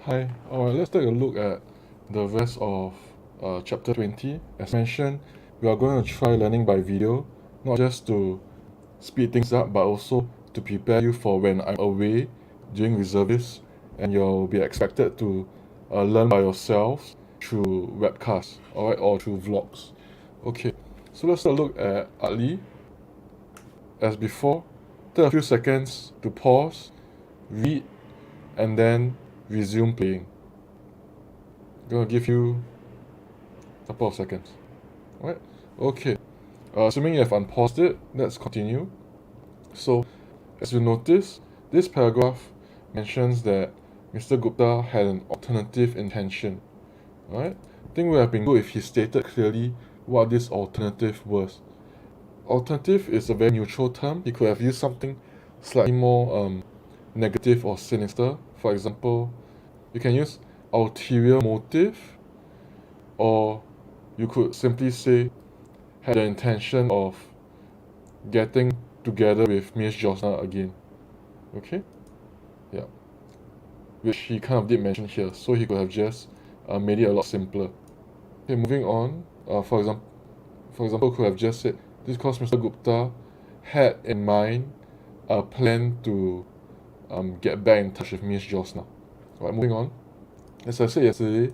Hi, alright, let's take a look at the rest of chapter 20. As mentioned, we are going to try learning by video, not just to speed things up, but also to prepare you for when I'm away during reservists and you'll be expected to learn by yourselves through webcasts, alright, or through vlogs. Okay, so let's take a look at Ali. As before, take a few seconds to pause, read, and then resume playing. Gonna give you a couple of seconds. Alright, okay. Assuming you have unpaused it, let's continue. So, as you notice, this paragraph mentions that Mr. Gupta had an alternative intention. Alright, I think it would have been good if he stated clearly what this alternative was. Alternative is a very neutral term. He could have used something slightly more negative or sinister. For example, you can use ulterior motive, or you could simply say had the intention of getting together with Miss Josna again. Okay? Yeah. Which he kind of did mention here, so he could have just made it a lot simpler. Okay, moving on. For example, could have just said this because Mr. Gupta had in mind a plan to get back in touch with Miss Josna. Alright, moving on. As I said yesterday,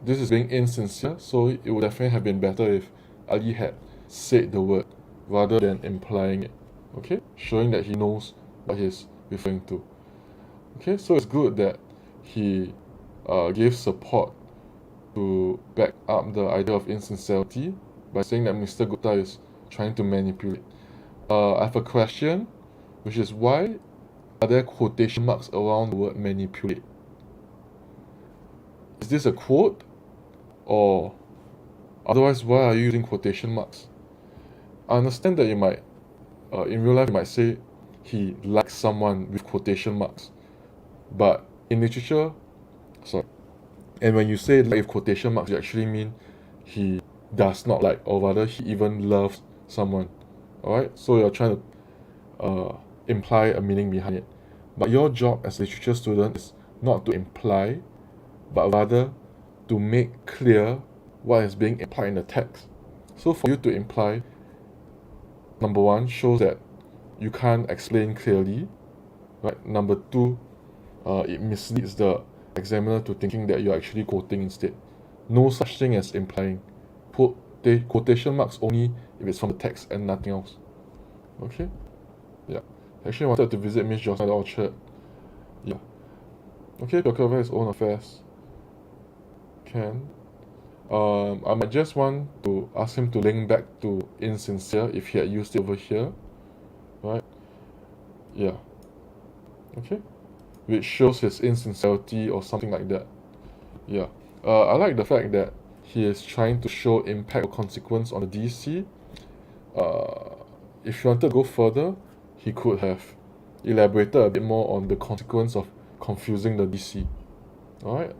this is being insincere, so it would definitely have been better if Ali had said the word rather than implying it. Okay? Showing that he knows what he's referring to. Okay, so it's good that he gave support to back up the idea of insincerity by saying that Mr. Gupta is trying to manipulate. I have a question, which is why are there quotation marks around the word manipulate? Is this a quote? Or otherwise, why are you using quotation marks? I understand that you might, in real life, you might say he likes someone with quotation marks. But in literature, and when you say like with quotation marks, you actually mean he does not like, or rather, he even loves someone. Alright? So you're trying to imply a meaning behind it. But your job as a literature student is not to imply, but rather to make clear what is being implied in the text. So for you to imply, number one, shows that you can't explain clearly, right? Number two, it misleads the examiner to thinking that you're actually quoting instead. No such thing as implying. Quotation marks only if it's from the text and nothing else. Okay? Yeah. Actually, I wanted to visit Miss Johnson at the Orchard. Yeah. Okay, he'll cover his own affairs. Can. I might just want to ask him to link back to insincere if he had used it over here. Right? Yeah. Okay? Which shows his insincerity or something like that. Yeah. I like the fact that he is trying to show impact or consequence on the DC. If he wanted to go further, he could have elaborated a bit more on the consequence of confusing the DC. Alright?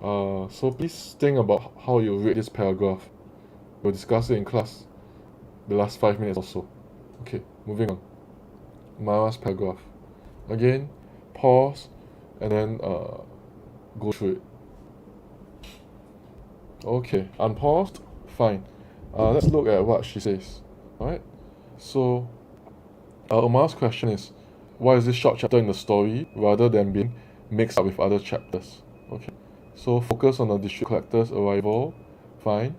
So please think about how you read this paragraph. We'll discuss it in class the last 5 minutes or so. Okay, moving on. My last paragraph. Again, pause and then go through it. Okay, unpaused? Fine. Let's look at what she says. Alright? So, Umar's question is, why is this short chapter in the story rather than being mixed up with other chapters? Okay. So, focus on the district collector's arrival. Fine.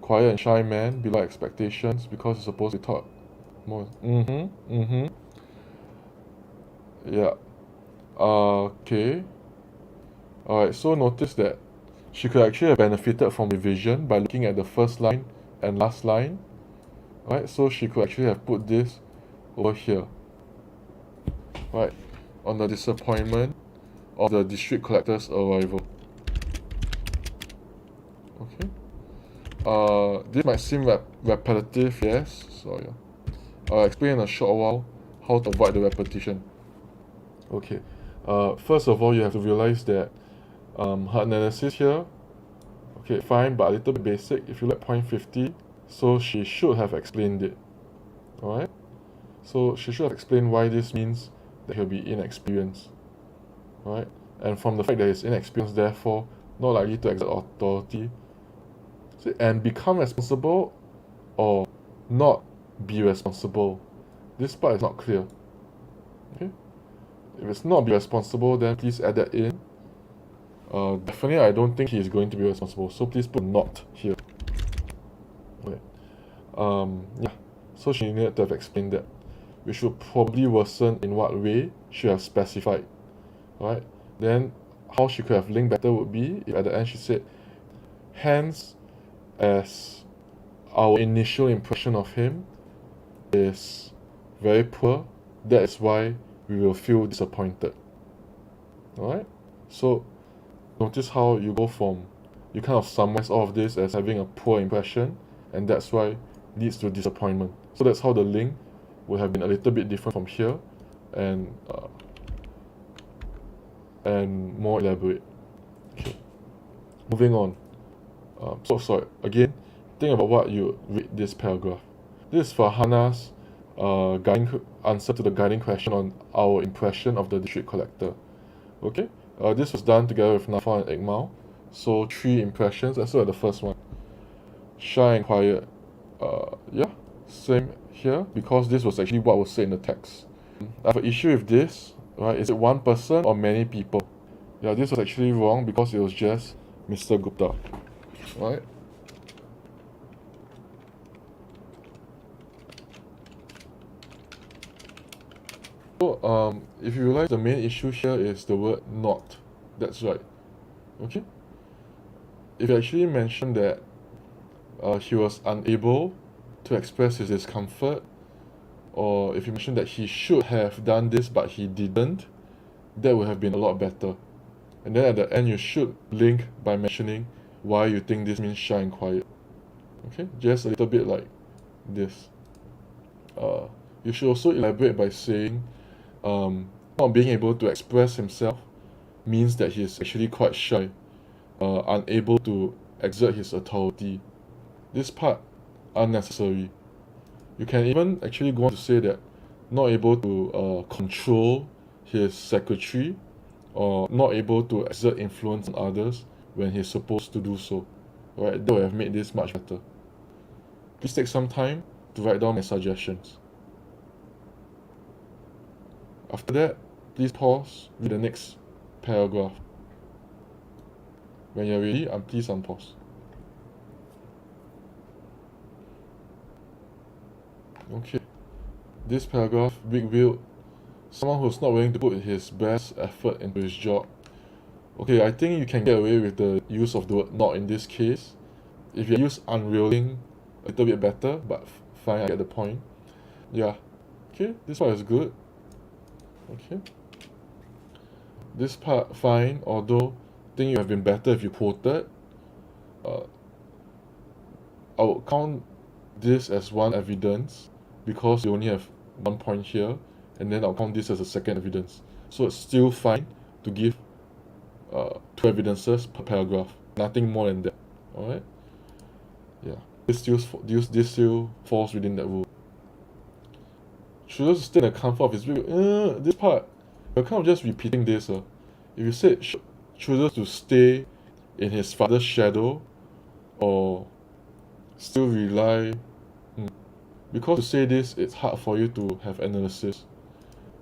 Quiet and shy man, below expectations, because he's supposed to be taught more. Yeah. Okay. Alright, so notice that she could actually have benefited from revision by looking at the first line and last line. Right, so she could actually have put this over here. Right, on the disappointment of the district collector's arrival. Okay. This might seem repetitive, yes. So yeah. I'll explain in a short while how to avoid the repetition. Okay. First of all, you have to realize that her analysis here, okay, fine, but a little bit basic. If you look at point 50, so she should have explained it. Alright? So she should have explained why this means that he'll be inexperienced. Alright? and from the fact that he's inexperienced, therefore not likely to exert authority. And become responsible or not be responsible. This part is not clear. Okay? If it's not be responsible, then please add that in. Definitely I don't think he is going to be responsible, so please put not here. Okay. Yeah. So she needed to have explained that. We should probably worsen in what way she have specified. Right? Then how she could have linked better would be if at the end she said, hence, as our initial impression of him is very poor, that is why we will feel disappointed. Alright? So notice how you go from, you kind of summarize all of this as having a poor impression, and that's why leads to disappointment. So that's how the link would have been a little bit different from here, and more elaborate. Okay. Moving on. So sorry, again, think about what you read this paragraph. This is for Hannah's answer to the guiding question on our impression of the district collector. Okay, this was done together with Nafa and Ekmal. So 3 impressions. Let's look at the first one. Shy and quiet. Yeah, same here, because this was actually what was said in the text. I have an issue with this, right? Is it one person or many people? Yeah, this was actually wrong because it was just Mr. Gupta, right? So, if you realize the main issue here is the word not. That's right. Okay? If you actually mentioned that he was unable to express his discomfort, or if you mentioned that he should have done this but he didn't, that would have been a lot better. And then at the end you should link by mentioning why you think this means shy and quiet. Okay? Just a little bit like this. You should also elaborate by saying not being able to express himself means that he is actually quite shy, unable to exert his authority. This part, unnecessary. You can even actually go on to say that not able to control his secretary, or not able to exert influence on others when he's supposed to do so. Right? That would have made this much better. Please take some time to write down my suggestions. After that, please pause, read the next paragraph. When you're ready, please unpause. Okay. This paragraph, weak-willed, someone who's not willing to put his best effort into his job. Okay, I think you can get away with the use of the word not in this case. If you use unwilling, a little bit better, but fine, I get the point. Yeah. Okay, this part is good. Okay. This part, fine, although I think you have been better if you quoted. I would count this as one evidence because you only have 1 point here, and then I'll count this as a second evidence. So it's still fine to give 2 evidences per paragraph, nothing more than that. Alright? Yeah. This still falls within that rule. Chooses to stay in the comfort of his view. This part, you're kind of just repeating this. If you said chooses to stay in his father's shadow, or still rely, because to say this, it's hard for you to have analysis.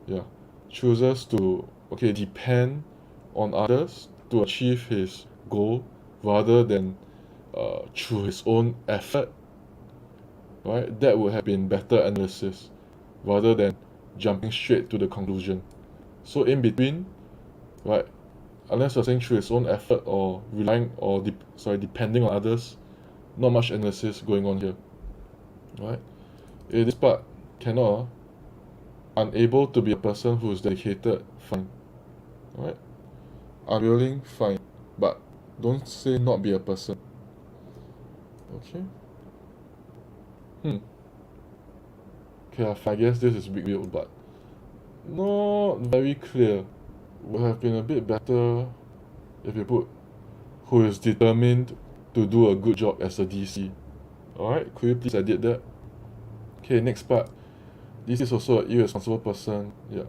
Yeah. Chooses to, depend on others to achieve his goal rather than through his own effort. Right? That would have been better analysis rather than jumping straight to the conclusion. So in between, right, unless you're saying through his own effort or relying or depending on others, not much analysis going on here. Right? This part cannot. Unable to be a person who is dedicated, fine. Right? Unwilling, fine. But don't say not be a person. Okay? I guess this is weak-willed, but not very clear. Would have been a bit better if you put who is determined to do a good job as a DC. Alright, could you please edit that? Okay, next part. This is also an irresponsible person. Yeah.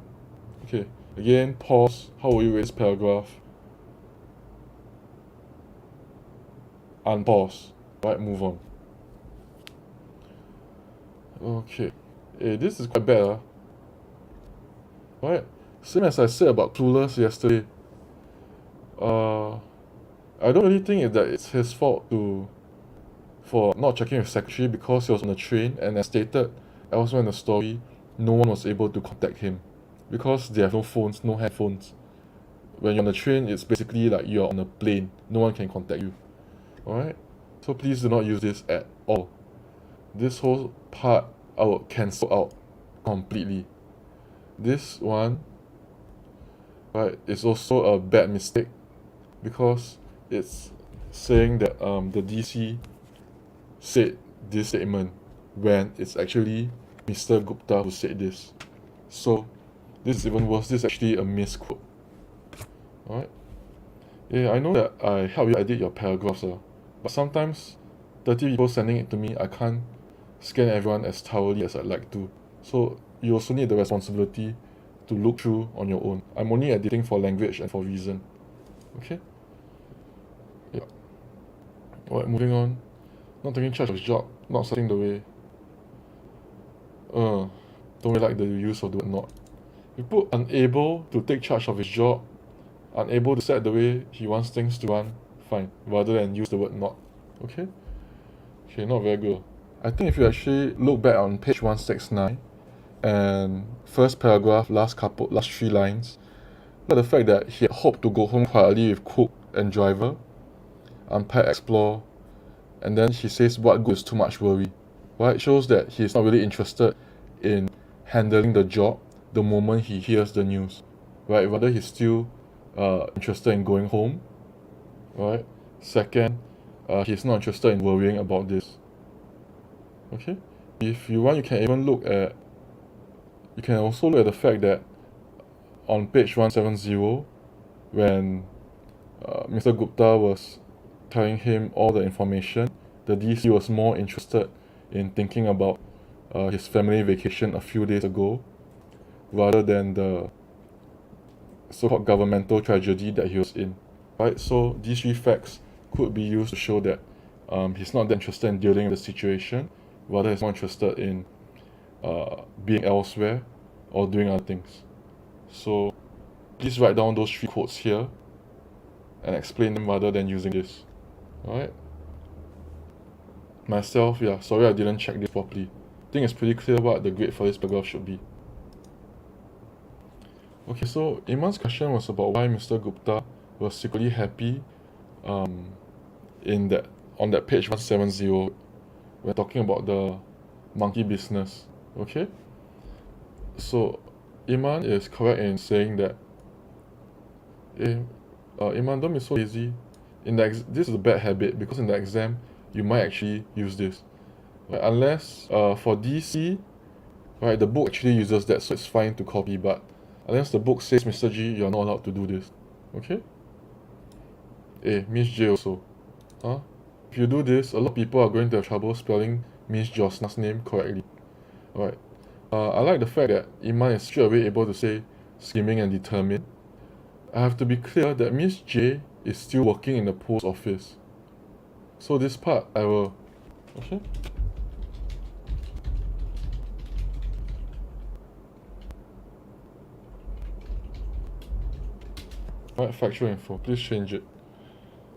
Okay. Again, pause. How will you rate this paragraph? Unpause. Right, move on. Okay. This is quite bad, Right? Same as I said about Clueless yesterday. I don't really think that it's his fault for not checking his secretary because he was on the train, and as stated elsewhere in the story, no one was able to contact him because they have no phones, no headphones. When you're on the train, it's basically like you're on a plane. No one can contact you. Alright? So please do not use this at all. This whole part I will cancel out completely. This one, right, is also a bad mistake because it's saying that the DC said this statement when it's actually Mr. Gupta who said this. So this is even worse. This is actually a misquote. Alright? Yeah, I know that I help you edit your paragraphs, but sometimes 30 people sending it to me, I can't scan everyone as thoroughly as I'd like to. So you also need the responsibility to look through on your own. I'm only editing for language and for reason. Okay? Yeah. Alright, moving on. Not taking charge of his job, not setting the way. Don't really like the use of the word not. We put unable to take charge of his job, unable to set the way he wants things to run, fine, rather than use the word not. Okay? Okay, not very good. I think if you actually look back on page 169 and first paragraph, last 3 lines, look at the fact that he had hoped to go home quietly with cook and driver, unpack, explore, and then he says what good is too much worry. Right? It shows that he's not really interested in handling the job the moment he hears the news. Right? Rather he's still interested in going home. Right? Second, he's not interested in worrying about this. Okay? If you want, you can also look at the fact that on page 170, when Mr. Gupta was telling him all the information, the DC was more interested in thinking about his family vacation a few days ago rather than the so-called governmental tragedy that he was in. Right? So these 3 facts could be used to show that he's not that interested in dealing with the situation, rather he's more interested in being elsewhere or doing other things. So please write down those 3 quotes here and explain them rather than using this. Alright? Myself, yeah, sorry I didn't check this properly. I think it's pretty clear what the grade for this paragraph should be. Okay, so Iman's question was about why Mr. Gupta was secretly happy on that page 170 we're talking about the monkey business. Okay? So Iman is correct in saying that Iman, don't be so lazy. This is a bad habit because in the exam you might actually use this. Right? Unless for DC, right, the book actually uses that, so it's fine to copy, but unless the book says Mr. G, you're not allowed to do this. Okay? Miss J also. If you do this, a lot of people are going to have trouble spelling Miss Josna's name correctly. Alright. I like the fact that Iman is straight away able to say scheming and determined. I have to be clear that Miss J is still working in the post office. So this part I will... Okay? Alright, factual info. Please change it.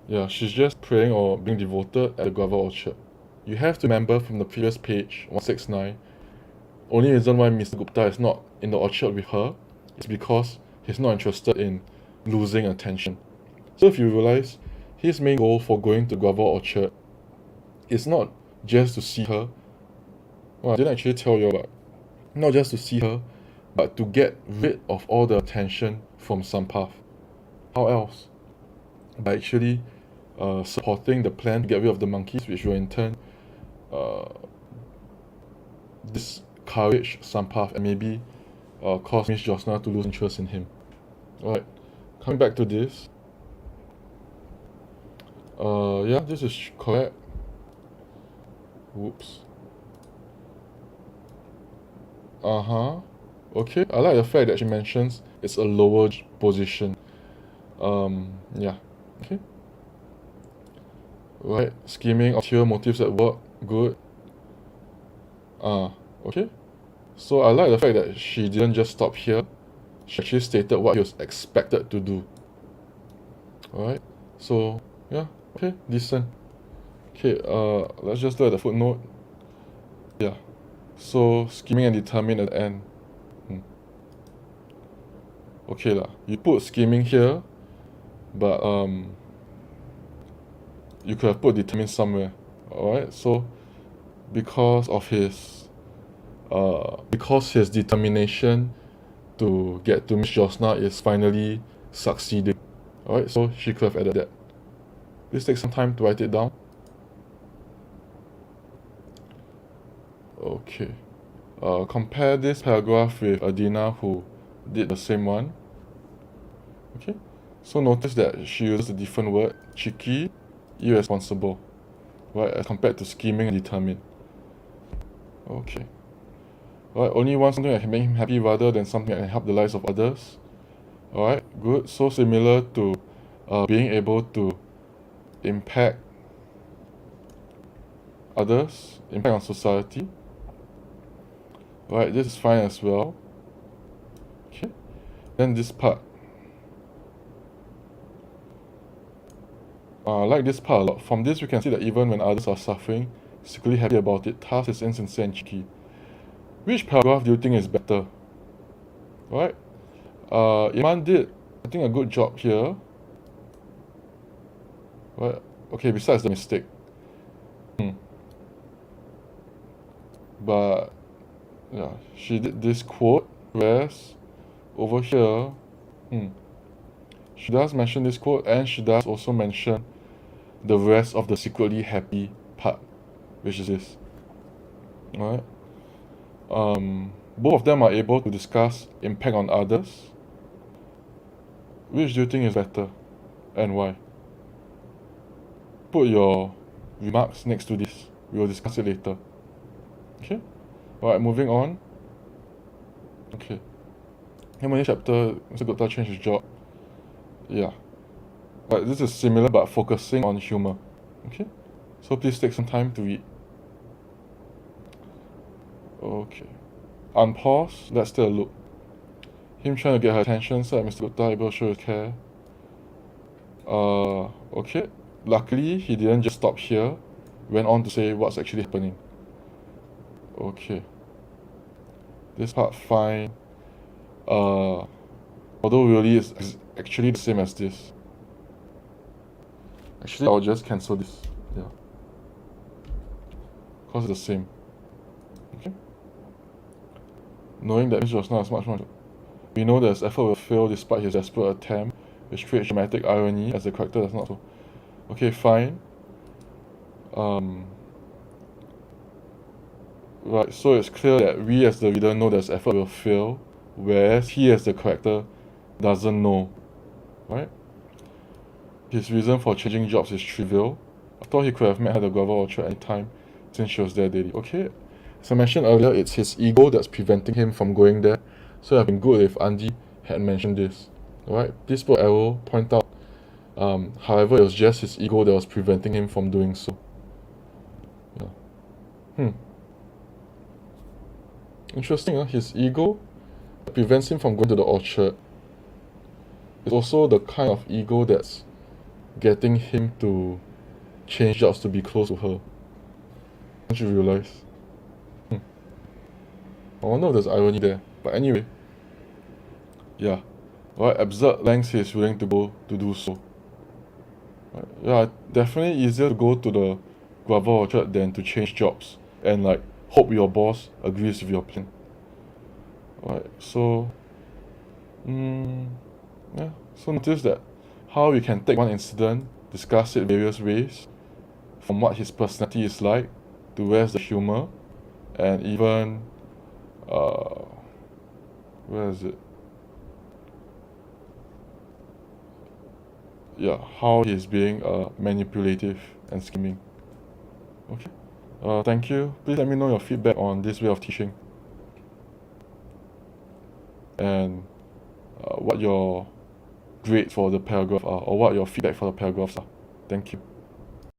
Yeah, she's just praying or being devoted at the guava orchard. You have to remember from the previous page, 169, only reason why Mr. Gupta is not in the orchard with her is because he's not interested in losing attention. So if you realize, his main goal for going to guava orchard is not just to see her. Well, I didn't actually tell you about. Not just to see her, but to get rid of all the attention from Sampath. How else? By actually supporting the plan to get rid of the monkeys, which will in turn discourage Sampath and maybe cause Miss Josna to lose interest in him. Alright, coming back to this. Yeah, this is correct. Whoops. Okay, I like the fact that she mentions it's a lower position. Yeah, okay. Right, scheming, ulterior motives at work, good. Okay. So I like the fact that she didn't just stop here. She actually stated what he was expected to do. Alright, so yeah, okay, decent. Okay, let's just look at the footnote. Yeah, so scheming and determined at the end. Okay lah, you put scheming here, but you could have put determined somewhere. Alright, so because his determination to get to Miss Josna is finally succeeding. Alright, so she could have added that. Please take some time to write it down. Okay. Compare this paragraph with Adina, who did the same one. Okay. So notice that she uses a different word, cheeky, irresponsible, right, as compared to scheming and determined. Okay. Alright, only want something that can make him happy rather than something that can help the lives of others. Alright, good. So similar to being able to impact others, impact on society. Right, this is fine as well. Okay. Then this part. I like this part a lot. From this we can see that even when others are suffering, secretly happy about it, thus is insincere and cheeky. Which paragraph do you think is better? Right? Iman did, I think, a good job here. Right? Okay, besides the mistake. But yeah, she did this quote, whereas over here, she does mention this quote, and she does also mention the rest of the secretly happy part, which is this. Alright? Both of them are able to discuss impact on others. Which do you think is better, and why? Put your remarks next to this. We will discuss it later. Okay? Alright, moving on. Okay. Harmony chapter, Mr. Gupta changed his job. Yeah. But this is similar but focusing on humor. Okay? So please take some time to read. Okay. Unpause, let's take a look. Him trying to get her attention so that Mr. Gupta able to show his care. Okay. Luckily, he didn't just stop here. Went on to say what's actually happening. Okay. This part fine. Although really it's actually the same as this. Actually, I'll just cancel this. Yeah. Because it's the same. Okay. Knowing that Miss Josna is much. We know that his effort will fail despite his desperate attempt, which creates dramatic irony as the character does not so. Okay, fine. Right, so it's clear that we as the reader know that his effort will fail, whereas he as the character doesn't know. Right? His reason for changing jobs is trivial. I thought he could have met her at the Guava Orchard any time since she was there daily. Okay, as I mentioned earlier, it's his ego that's preventing him from going there. So it would have been good if Andy had mentioned this. Alright, please put arrow, point out. However, it was just his ego that was preventing him from doing so. Yeah. Interesting, his ego prevents him from going to the orchard. It's also the kind of ego that's getting him to change jobs to be close to her. Don't you realize? I wonder if there's irony there. But anyway. Yeah. Right, absurd lengths he's willing to go to do so. Right. Yeah, definitely easier to go to the Guava Orchard than to change jobs. And like, hope your boss agrees with your plan. Right, so yeah. So notice that how we can take one incident, discuss it various ways, from what his personality is like, to where's the humor, and even where is it? Yeah, how he's being manipulative and scheming. Okay. Thank you. Please let me know your feedback on this way of teaching. And what your grades for the paragraph are, or what your feedback for the paragraphs are. Thank you.